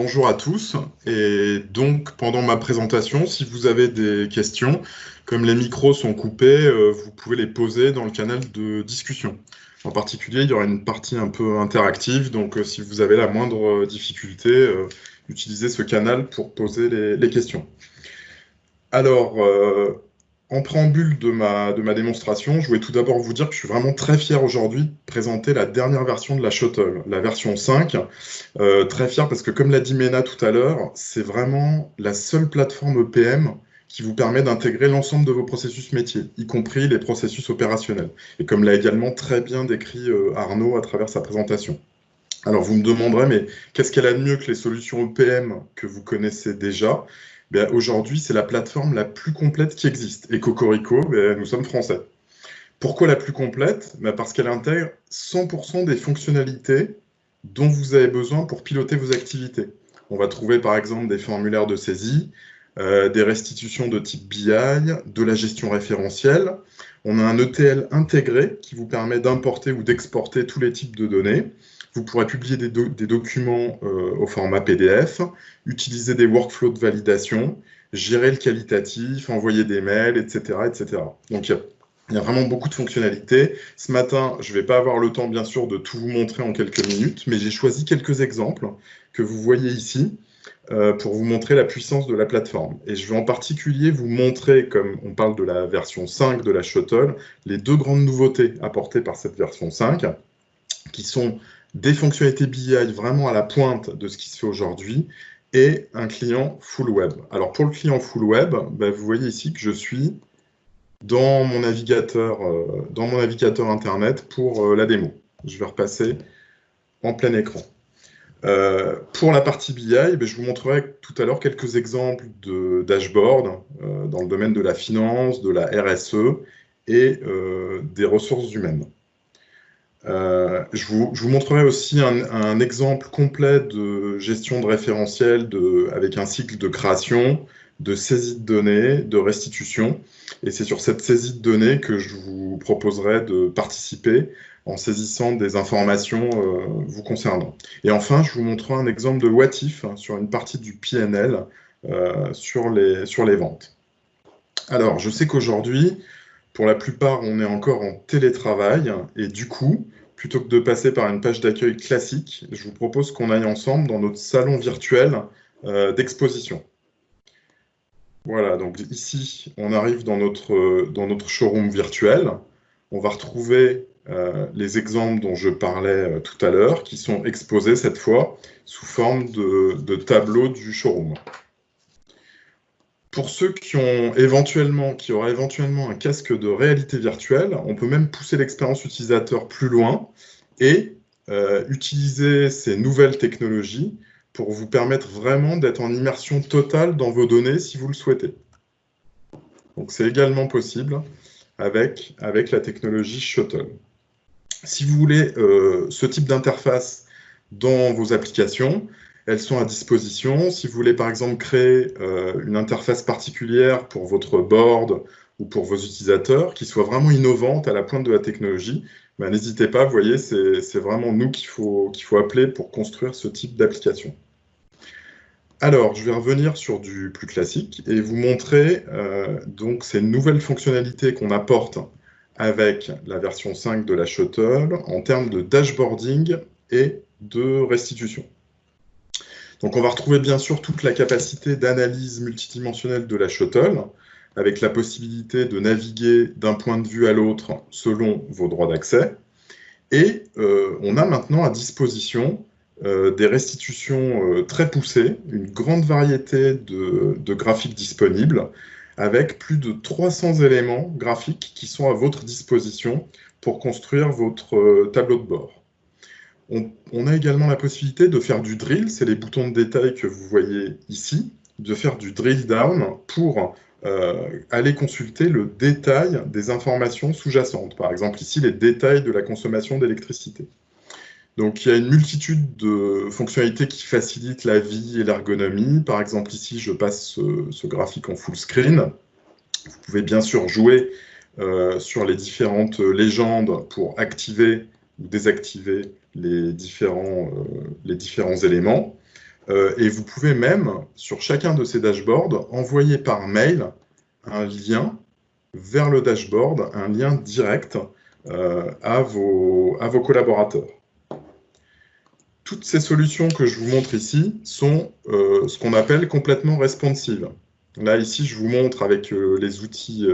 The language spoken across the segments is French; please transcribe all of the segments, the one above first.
Bonjour à tous. Et donc, pendant ma présentation, si vous avez des questions, comme les micros sont coupés, vous pouvez les poser dans le canal de discussion. En particulier, il y aura une partie un peu interactive, donc si vous avez la moindre difficulté, utilisez ce canal pour poser les questions. Alors, en préambule de ma démonstration, je voulais tout d'abord vous dire que je suis vraiment très fier aujourd'hui de présenter la dernière version de la Shuttle, la version 5. Très fier parce que, comme l'a dit Mena tout à l'heure, c'est vraiment la seule plateforme EPM qui vous permet d'intégrer l'ensemble de vos processus métiers, y compris les processus opérationnels. Et comme l'a également très bien décrit Arnaud à travers sa présentation. Alors vous me demanderez, mais qu'est-ce qu'elle a de mieux que les solutions EPM que vous connaissez déjà? Aujourd'hui, c'est la plateforme la plus complète qui existe. Et Cocorico, nous sommes français. Pourquoi la plus complète? Parce qu'elle intègre 100% des fonctionnalités dont vous avez besoin pour piloter vos activités. On va trouver par exemple des formulaires de saisie, des restitutions de type BI, de la gestion référentielle. On a un ETL intégré qui vous permet d'importer ou d'exporter tous les types de données. Vous pourrez publier des documents au format PDF, utiliser des workflows de validation, gérer le qualitatif, envoyer des mails, etc. etc. Donc, il y a vraiment beaucoup de fonctionnalités. Ce matin, je ne vais pas avoir le temps, bien sûr, de tout vous montrer en quelques minutes, mais j'ai choisi quelques exemples que vous voyez ici pour vous montrer la puissance de la plateforme. Et je vais en particulier vous montrer, comme on parle de la version 5 de la Shuttle, les deux grandes nouveautés apportées par cette version 5, qui sont des fonctionnalités BI vraiment à la pointe de ce qui se fait aujourd'hui, et un client full web. Alors pour le client full web, vous voyez ici que je suis dans mon navigateur Internet pour la démo. Je vais repasser en plein écran. Pour la partie BI, je vous montrerai tout à l'heure quelques exemples de dashboard dans le domaine de la finance, de la RSE et des ressources humaines. Je vous montrerai aussi un exemple complet de gestion de référentiel avec un cycle de création, de saisie de données, de restitution. Et c'est sur cette saisie de données que je vous proposerai de participer en saisissant des informations vous concernant. Et enfin, je vous montrerai un exemple de what if sur une partie du PNL sur les ventes. Alors, je sais qu'aujourd'hui, pour la plupart, on est encore en télétravail et du coup, plutôt que de passer par une page d'accueil classique, je vous propose qu'on aille ensemble dans notre salon virtuel d'exposition. Voilà, donc ici, on arrive dans notre showroom virtuel. On va retrouver les exemples dont je parlais tout à l'heure, qui sont exposés cette fois sous forme de tableau du showroom. Pour ceux qui auraient éventuellement un casque de réalité virtuelle, on peut même pousser l'expérience utilisateur plus loin et utiliser ces nouvelles technologies pour vous permettre vraiment d'être en immersion totale dans vos données si vous le souhaitez. Donc c'est également possible avec la technologie Shuttle. Si vous voulez ce type d'interface dans vos applications, elles sont à disposition. Si vous voulez par exemple créer une interface particulière pour votre board ou pour vos utilisateurs, qui soit vraiment innovante à la pointe de la technologie, n'hésitez pas, vous voyez, c'est vraiment nous qu'il faut appeler pour construire ce type d'application. Alors, je vais revenir sur du plus classique et vous montrer donc ces nouvelles fonctionnalités qu'on apporte avec la version 5 de la Shuttle en termes de dashboarding et de restitution. Donc on va retrouver bien sûr toute la capacité d'analyse multidimensionnelle de la Shuttle, avec la possibilité de naviguer d'un point de vue à l'autre selon vos droits d'accès. Et on a maintenant à disposition des restitutions très poussées, une grande variété de graphiques disponibles, avec plus de 300 éléments graphiques qui sont à votre disposition pour construire votre tableau de bord. On a également la possibilité de faire du drill, c'est les boutons de détail que vous voyez ici, de faire du drill down pour aller consulter le détail des informations sous-jacentes. Par exemple, ici, les détails de la consommation d'électricité. Donc, il y a une multitude de fonctionnalités qui facilitent la vie et l'ergonomie. Par exemple, ici, je passe ce graphique en full screen. Vous pouvez bien sûr jouer sur les différentes légendes pour activer ou désactiver les différents éléments. Et vous pouvez même, sur chacun de ces dashboards, envoyer par mail un lien vers le dashboard, un lien direct à vos collaborateurs. Toutes ces solutions que je vous montre ici sont ce qu'on appelle complètement responsive. Là, ici, je vous montre avec les outils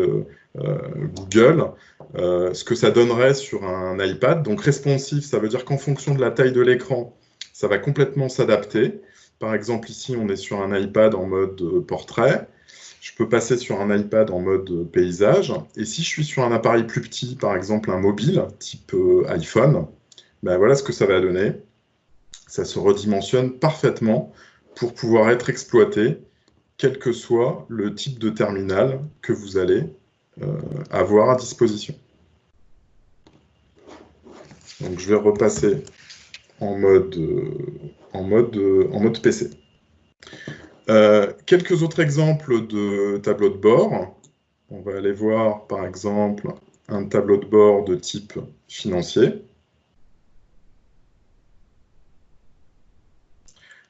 Google ce que ça donnerait sur un iPad. Donc, responsive, ça veut dire qu'en fonction de la taille de l'écran, ça va complètement s'adapter. Par exemple, ici, on est sur un iPad en mode portrait. Je peux passer sur un iPad en mode paysage. Et si je suis sur un appareil plus petit, par exemple un mobile, type iPhone, ben voilà ce que ça va donner. Ça se redimensionne parfaitement pour pouvoir être exploité, quel que soit le type de terminal que vous allez avoir à disposition. Donc je vais repasser en mode PC. Quelques autres exemples de tableaux de bord. On va aller voir, par exemple, un tableau de bord de type financier,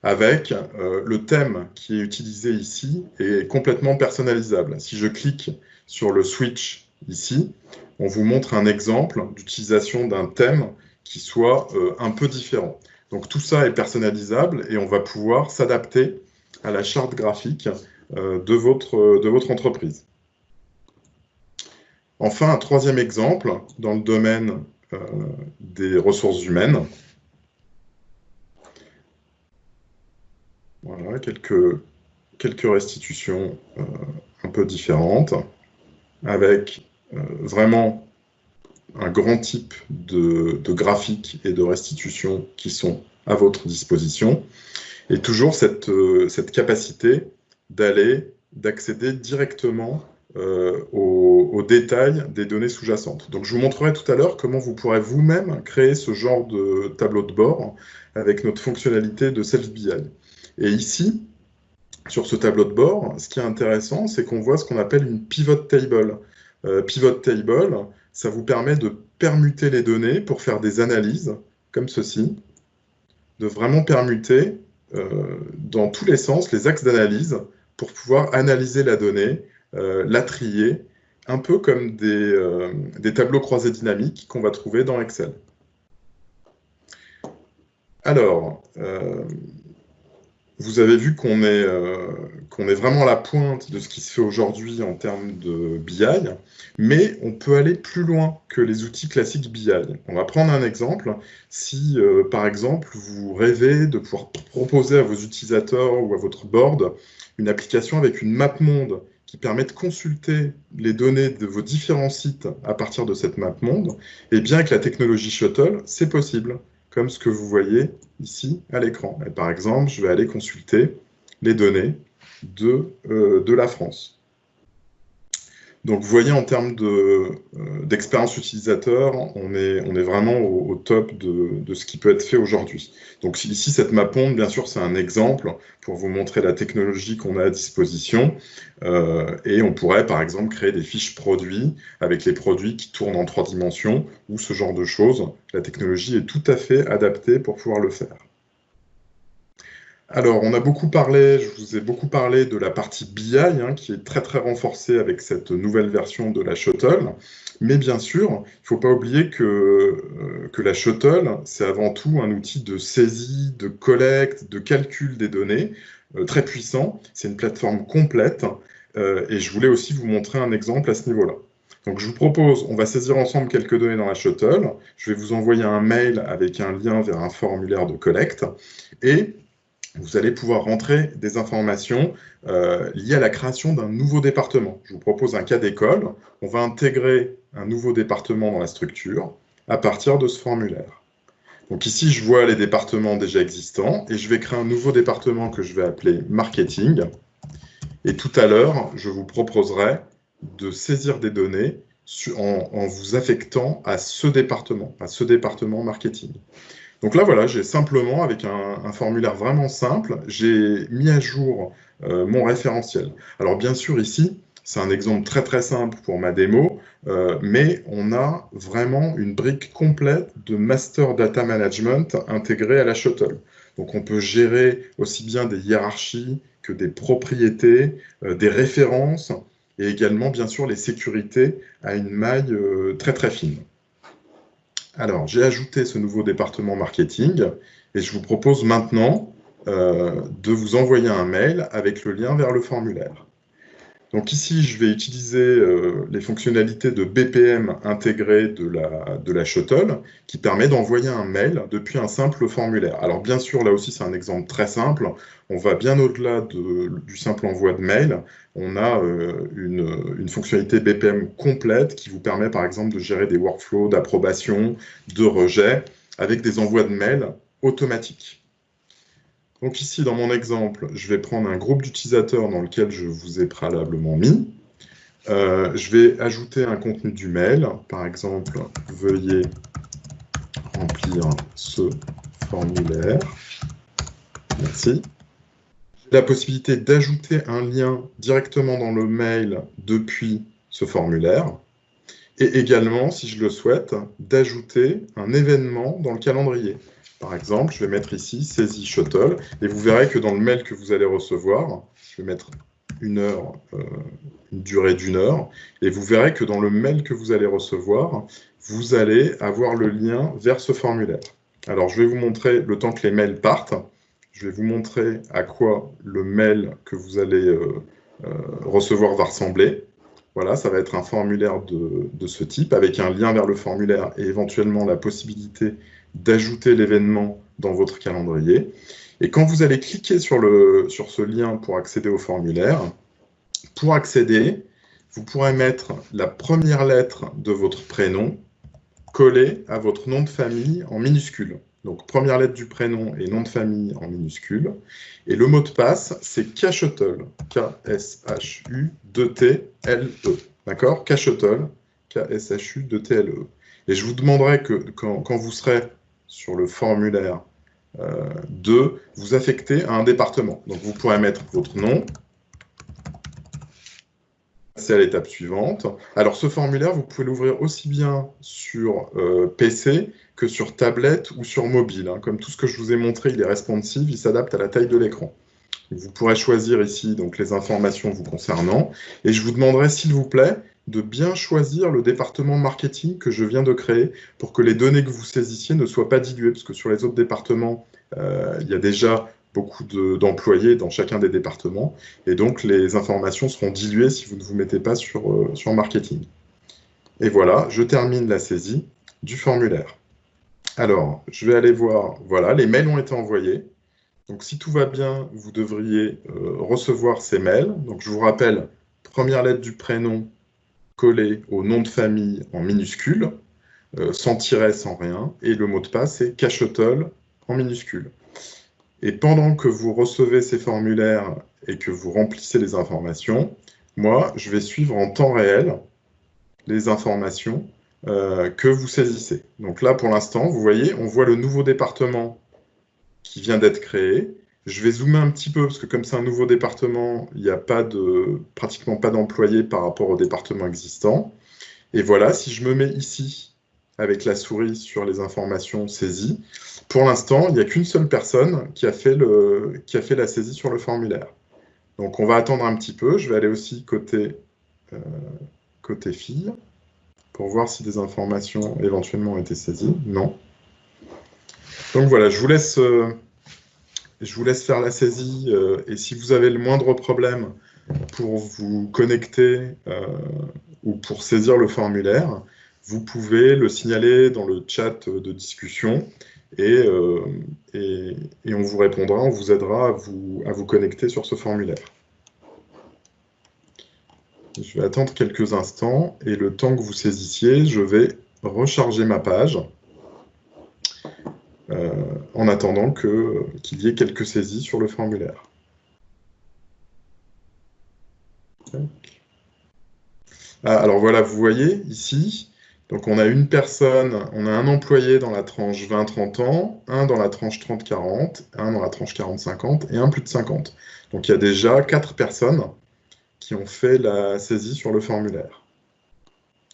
avec le thème qui est utilisé ici est complètement personnalisable. Si je clique sur le switch ici, on vous montre un exemple d'utilisation d'un thème qui soit un peu différent. Donc tout ça est personnalisable et on va pouvoir s'adapter à la charte graphique de votre entreprise. Enfin, un troisième exemple dans le domaine des ressources humaines. Voilà, quelques restitutions un peu différentes, avec vraiment un grand type de graphiques et de restitutions qui sont à votre disposition, et toujours cette capacité d'accéder directement aux détails des données sous-jacentes. Donc je vous montrerai tout à l'heure comment vous pourrez vous-même créer ce genre de tableau de bord avec notre fonctionnalité de Self-BI. Et ici, sur ce tableau de bord, ce qui est intéressant, c'est qu'on voit ce qu'on appelle une pivot table. Pivot table, ça vous permet de permuter les données pour faire des analyses, comme ceci, de vraiment permuter dans tous les sens les axes d'analyse pour pouvoir analyser la donnée, la trier, un peu comme des tableaux croisés dynamiques qu'on va trouver dans Excel. Alors, vous avez vu qu'on est vraiment à la pointe de ce qui se fait aujourd'hui en termes de BI, mais on peut aller plus loin que les outils classiques BI. On va prendre un exemple. Si, par exemple, vous rêvez de pouvoir proposer à vos utilisateurs ou à votre board une application avec une map monde qui permet de consulter les données de vos différents sites à partir de cette map monde, et bien avec la technologie Shuttle, c'est possible, comme ce que vous voyez ici à l'écran. Par exemple, je vais aller consulter les données de la France. Donc, vous voyez, en termes d'expérience utilisateur, on est vraiment au top de ce qui peut être fait aujourd'hui. Donc, ici, cette map-monde, bien sûr, c'est un exemple pour vous montrer la technologie qu'on a à disposition. Et on pourrait, par exemple, créer des fiches produits avec les produits qui tournent en 3 dimensions ou ce genre de choses. La technologie est tout à fait adaptée pour pouvoir le faire. Alors, on a beaucoup parlé, je vous ai beaucoup parlé de la partie BI, qui est très très renforcée avec cette nouvelle version de la Shuttle. Mais bien sûr, il ne faut pas oublier que la Shuttle, c'est avant tout un outil de saisie, de collecte, de calcul des données, très puissant. C'est une plateforme complète. Et je voulais aussi vous montrer un exemple à ce niveau-là. Donc, je vous propose, on va saisir ensemble quelques données dans la Shuttle. Je vais vous envoyer un mail avec un lien vers un formulaire de collecte. Et vous allez pouvoir rentrer des informations liées à la création d'un nouveau département. Je vous propose un cas d'école. On va intégrer un nouveau département dans la structure à partir de ce formulaire. Donc ici, je vois les départements déjà existants et je vais créer un nouveau département que je vais appeler marketing. Et tout à l'heure, je vous proposerai de saisir des données en vous affectant à ce département marketing. Donc là, voilà, j'ai simplement, avec un formulaire vraiment simple, j'ai mis à jour mon référentiel. Alors bien sûr, ici, c'est un exemple très très simple pour ma démo, mais on a vraiment une brique complète de Master Data Management intégrée à la Shuttle. Donc on peut gérer aussi bien des hiérarchies que des propriétés, des références, et également, bien sûr, les sécurités à une maille très très fine. Alors, j'ai ajouté ce nouveau département marketing, et je vous propose maintenant de vous envoyer un mail avec le lien vers le formulaire. Donc ici, je vais utiliser les fonctionnalités de BPM intégrées de la Shuttle, qui permet d'envoyer un mail depuis un simple formulaire. Alors bien sûr, là aussi, c'est un exemple très simple. On va bien au-delà du simple envoi de mail. On a une fonctionnalité BPM complète qui vous permet, par exemple, de gérer des workflows d'approbation, de rejet, avec des envois de mails automatiques. Donc ici, dans mon exemple, je vais prendre un groupe d'utilisateurs dans lequel je vous ai préalablement mis. Je vais ajouter un contenu du mail. Par exemple, veuillez remplir ce formulaire. Merci. J'ai la possibilité d'ajouter un lien directement dans le mail depuis ce formulaire. Et également, si je le souhaite, d'ajouter un événement dans le calendrier. Par exemple, je vais mettre ici saisie Shuttle, et vous verrez que dans le mail que vous allez recevoir, je vais mettre une durée d'1 heure, et vous verrez que dans le mail que vous allez recevoir, vous allez avoir le lien vers ce formulaire. Alors, je vais vous montrer le temps que les mails partent. Je vais vous montrer à quoi le mail que vous allez recevoir va ressembler. Voilà, ça va être un formulaire de ce type, avec un lien vers le formulaire et éventuellement la possibilité d'ajouter l'événement dans votre calendrier. Et quand vous allez cliquer sur ce lien pour accéder au formulaire, pour accéder, vous pourrez mettre la première lettre de votre prénom collée à votre nom de famille en minuscule. Donc, première lettre du prénom et nom de famille en minuscule. Et le mot de passe, c'est Kshuttle, K-S-H-U-2-T-L-E. D'accord? Kshuttle, K-S-H-U-2-T-L-E. Et je vous demanderai que quand vous serez sur le formulaire de vous affecter à un département. Donc, vous pourrez mettre votre nom. C'est à l'étape suivante. Alors, ce formulaire, vous pouvez l'ouvrir aussi bien sur PC que sur tablette ou sur mobile. Hein. Comme tout ce que je vous ai montré, il est responsive, il s'adapte à la taille de l'écran. Vous pourrez choisir ici donc, les informations vous concernant. Et je vous demanderai, s'il vous plaît, de bien choisir le département marketing que je viens de créer pour que les données que vous saisissiez ne soient pas diluées, parce que sur les autres départements, il y a déjà beaucoup d'employés dans chacun des départements, et donc les informations seront diluées si vous ne vous mettez pas sur marketing. Et voilà, je termine la saisie du formulaire. Alors, je vais aller voir, voilà, les mails ont été envoyés. Donc, si tout va bien, vous devriez recevoir ces mails. Donc, je vous rappelle, première lettre du prénom collée au nom de famille en minuscule, sans tiret, sans rien, et le mot de passe, c'est Kshuttle en minuscule. Et pendant que vous recevez ces formulaires et que vous remplissez les informations, moi, je vais suivre en temps réel les informations que vous saisissez. Donc là, pour l'instant, vous voyez, on voit le nouveau département qui vient d'être créé. Je vais zoomer un petit peu, parce que comme c'est un nouveau département, il n'y a pratiquement pas d'employés par rapport au département existant. Et voilà, si je me mets ici, avec la souris sur les informations saisies, pour l'instant, il n'y a qu'une seule personne qui a fait la saisie sur le formulaire. Donc, on va attendre un petit peu. Je vais aller aussi côté fille, pour voir si des informations éventuellement ont été saisies. Non. Donc voilà, je vous laisse faire la saisie. Et si vous avez le moindre problème pour vous connecter ou pour saisir le formulaire, vous pouvez le signaler dans le chat de discussion et on vous répondra, on vous aidera à vous connecter sur ce formulaire. Je vais attendre quelques instants et le temps que vous saisissiez, je vais recharger ma page en attendant qu'il y ait quelques saisies sur le formulaire. Ah, alors voilà, vous voyez ici, donc on a une personne, on a un employé dans la tranche 20-30 ans, un dans la tranche 30-40, un dans la tranche 40-50 et un plus de 50. Donc il y a déjà 4 personnes qui ont fait la saisie sur le formulaire,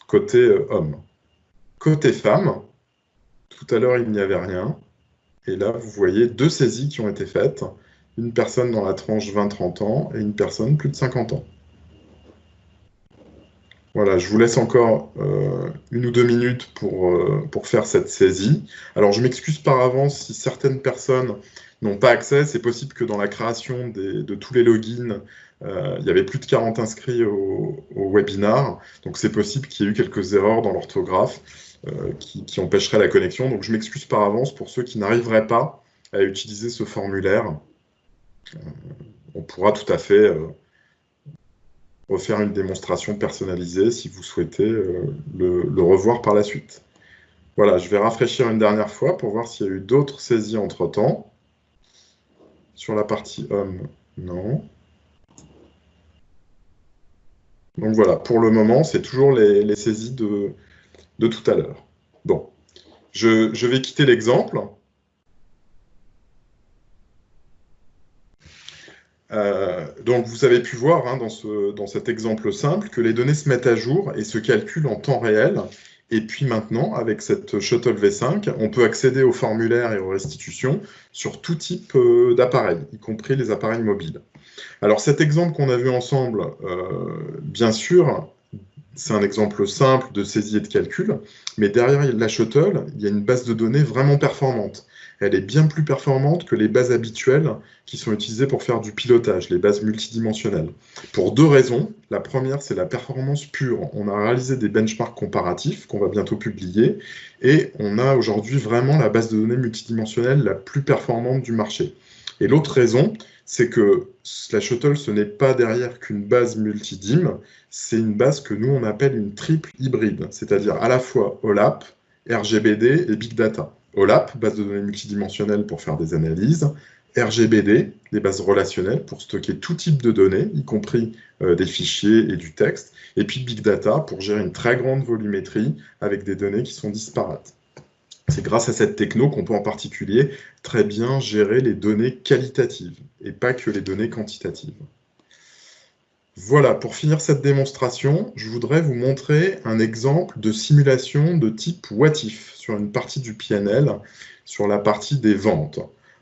côté homme. Côté femme, tout à l'heure il n'y avait rien, Et là, vous voyez 2 saisies qui ont été faites. Une personne dans la tranche 20-30 ans et une personne plus de 50 ans. Voilà, je vous laisse encore 1 ou 2 minutes pour faire cette saisie. Alors, je m'excuse par avance si certaines personnes n'ont pas accès. C'est possible que dans la création de tous les logins, il y avait plus de 40 inscrits au webinar. Donc, c'est possible qu'il y ait eu quelques erreurs dans l'orthographe qui empêcheraient la connexion. Donc, je m'excuse par avance pour ceux qui n'arriveraient pas à utiliser ce formulaire. On pourra tout à fait refaire une démonstration personnalisée si vous souhaitez le revoir par la suite. Voilà, je vais rafraîchir une dernière fois pour voir s'il y a eu d'autres saisies entre-temps. Sur la partie homme, non. Donc voilà, pour le moment, c'est toujours les saisies de tout à l'heure. Bon, je vais quitter l'exemple. Donc vous avez pu voir hein, dans cet exemple simple que les données se mettent à jour et se calculent en temps réel. Et puis maintenant, avec cette Shuttle V5, on peut accéder aux formulaires et aux restitutions sur tout type d'appareils, y compris les appareils mobiles. Alors cet exemple qu'on a vu ensemble, bien sûr, c'est un exemple simple de saisie et de calcul, mais derrière la Shuttle, il y a une base de données vraiment performante. Elle est bien plus performante que les bases habituelles qui sont utilisées pour faire du pilotage, les bases multidimensionnelles. Pour 2 raisons. La première, c'est la performance pure. On a réalisé des benchmarks comparatifs qu'on va bientôt publier, et on a aujourd'hui vraiment la base de données multidimensionnelle la plus performante du marché. Et l'autre raison, c'est que la Shuttle, ce n'est pas derrière qu'une base multidim, c'est une base que nous, on appelle une triple hybride, c'est-à-dire à la fois OLAP, RGBD et Big Data. OLAP, base de données multidimensionnelle pour faire des analyses, RGBD, les bases relationnelles pour stocker tout type de données, y compris des fichiers et du texte, et puis Big Data pour gérer une très grande volumétrie avec des données qui sont disparates. C'est grâce à cette techno qu'on peut en particulier très bien gérer les données qualitatives et pas que les données quantitatives. Voilà, pour finir cette démonstration, je voudrais vous montrer un exemple de simulation de type what if sur une partie du PNL, sur la partie des ventes.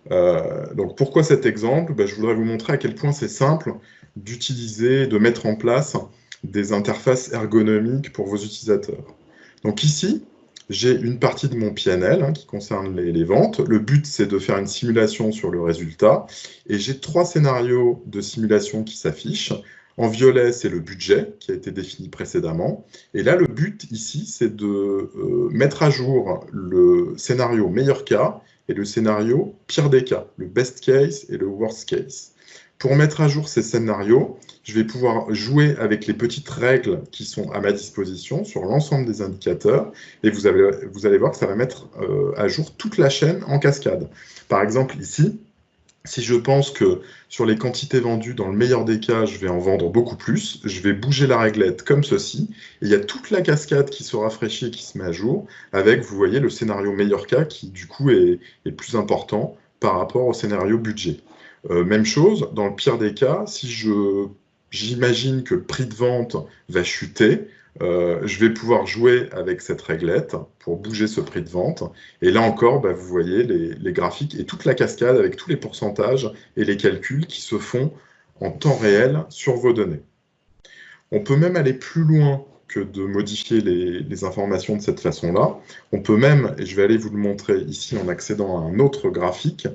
Donc pourquoi cet exemple? Je voudrais vous montrer à quel point c'est simple d'utiliser, de mettre en place des interfaces ergonomiques pour vos utilisateurs. Donc ici, j'ai une partie de mon PNL qui concerne les ventes. Le but, c'est de faire une simulation sur le résultat. Et j'ai 3 scénarios de simulation qui s'affichent. En violet, c'est le budget qui a été défini précédemment. Et là, le but ici, c'est de mettre à jour le scénario meilleur cas et le scénario pire des cas, le best case et le worst case. Pour mettre à jour ces scénarios, je vais pouvoir jouer avec les petites règles qui sont à ma disposition sur l'ensemble des indicateurs, et vous allez voir que ça va mettre à jour toute la chaîne en cascade. Par exemple, ici, si je pense que sur les quantités vendues, dans le meilleur des cas, je vais en vendre beaucoup plus, je vais bouger la réglette comme ceci, et il y a toute la cascade qui se rafraîchit et qui se met à jour, avec, vous voyez, le scénario meilleur cas qui, du coup, est plus important par rapport au scénario budget. Même chose, dans le pire des cas, si j'imagine que le prix de vente va chuter, je vais pouvoir jouer avec cette réglette pour bouger ce prix de vente. Et là encore, vous voyez les graphiques et toute la cascade avec tous les pourcentages et les calculs qui se font en temps réel sur vos données. On peut même aller plus loin que de modifier les informations de cette façon-là. On peut même, et je vais aller vous le montrer ici en accédant à un autre graphique,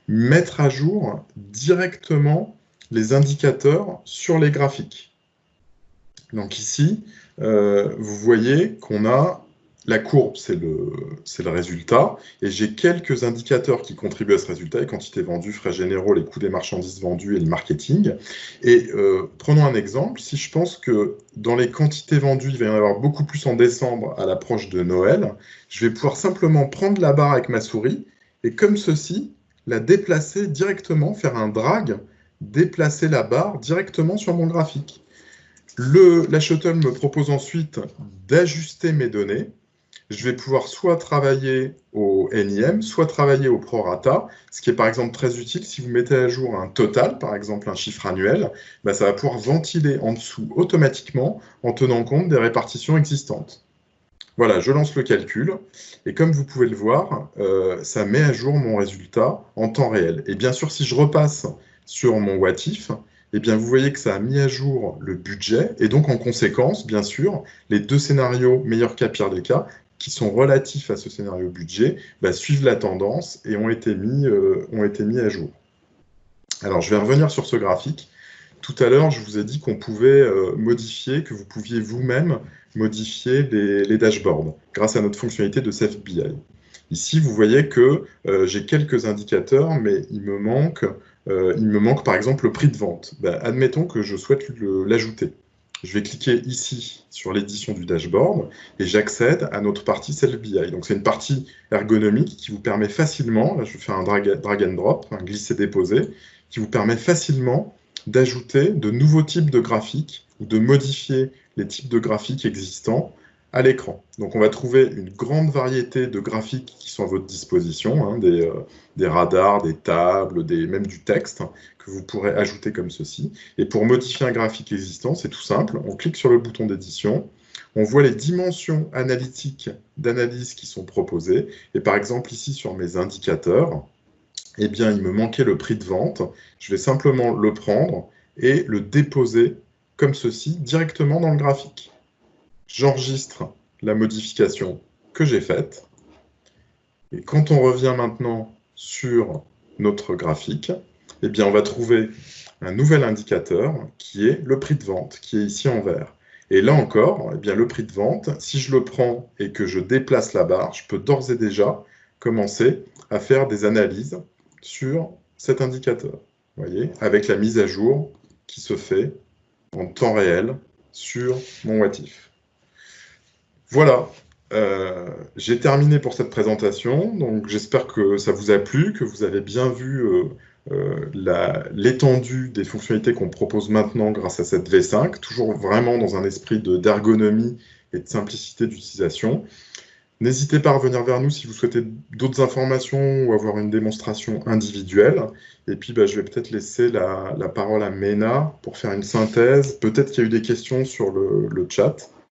mettre à jour directement les indicateurs sur les graphiques. Donc ici, vous voyez qu'on a la courbe, c'est le résultat, et j'ai quelques indicateurs qui contribuent à ce résultat, les quantités vendues, frais généraux, les coûts des marchandises vendues et le marketing. Et prenons un exemple, si je pense que dans les quantités vendues, il va y en avoir beaucoup plus en décembre à l'approche de Noël, je vais pouvoir simplement prendre la barre avec ma souris, et comme ceci, la déplacer directement, faire un drag, déplacer la barre directement sur mon graphique. La Shuttle me propose ensuite d'ajuster mes données. Je vais pouvoir soit travailler au NIM, soit travailler au prorata, ce qui est par exemple très utile si vous mettez à jour un total, par exemple un chiffre annuel, ça va pouvoir ventiler en dessous automatiquement en tenant compte des répartitions existantes. Voilà, je lance le calcul, et comme vous pouvez le voir, ça met à jour mon résultat en temps réel. Et bien sûr, si je repasse sur mon what if, eh bien, vous voyez que ça a mis à jour le budget, et donc en conséquence, bien sûr, les deux scénarios meilleur cas, pire des cas, qui sont relatifs à ce scénario budget, suivent la tendance et ont été mis à jour. Alors, je vais revenir sur ce graphique. Tout à l'heure, je vous ai dit qu'on pouvait modifier, que vous pouviez vous-même modifier les dashboards grâce à notre fonctionnalité de SafeBI. Ici, vous voyez que j'ai quelques indicateurs, mais il me manque par exemple le prix de vente. Admettons que je souhaite l'ajouter. Je vais cliquer ici sur l'édition du dashboard et j'accède à notre partie SafeBI. Donc c'est une partie ergonomique qui vous permet facilement, là je fais un drag and drop, un glisser-déposer, qui vous permet facilement d'ajouter de nouveaux types de graphiques ou de modifier les types de graphiques existants à l'écran. Donc on va trouver une grande variété de graphiques qui sont à votre disposition, hein, des radars, des tables, même du texte, hein, que vous pourrez ajouter comme ceci. Et pour modifier un graphique existant, c'est tout simple, on clique sur le bouton d'édition, on voit les dimensions analytiques d'analyse qui sont proposées, et par exemple ici sur mes indicateurs, eh bien, il me manquait le prix de vente. Je vais simplement le prendre et le déposer comme ceci, directement dans le graphique. J'enregistre la modification que j'ai faite. Et quand on revient maintenant sur notre graphique, eh bien, on va trouver un nouvel indicateur qui est le prix de vente, qui est ici en vert. Et là encore, eh bien, le prix de vente, si je le prends et que je déplace la barre, je peux d'ores et déjà commencer à faire des analyses sur cet indicateur, vous voyez, avec la mise à jour qui se fait en temps réel sur mon what if. Voilà, j'ai terminé pour cette présentation, donc j'espère que ça vous a plu, que vous avez bien vu l'étendue des fonctionnalités qu'on propose maintenant grâce à cette V5, toujours vraiment dans un esprit d'ergonomie et de simplicité d'utilisation. N'hésitez pas à revenir vers nous si vous souhaitez d'autres informations ou avoir une démonstration individuelle. Et puis, je vais peut-être laisser la parole à Mena pour faire une synthèse. Peut-être qu'il y a eu des questions sur le chat.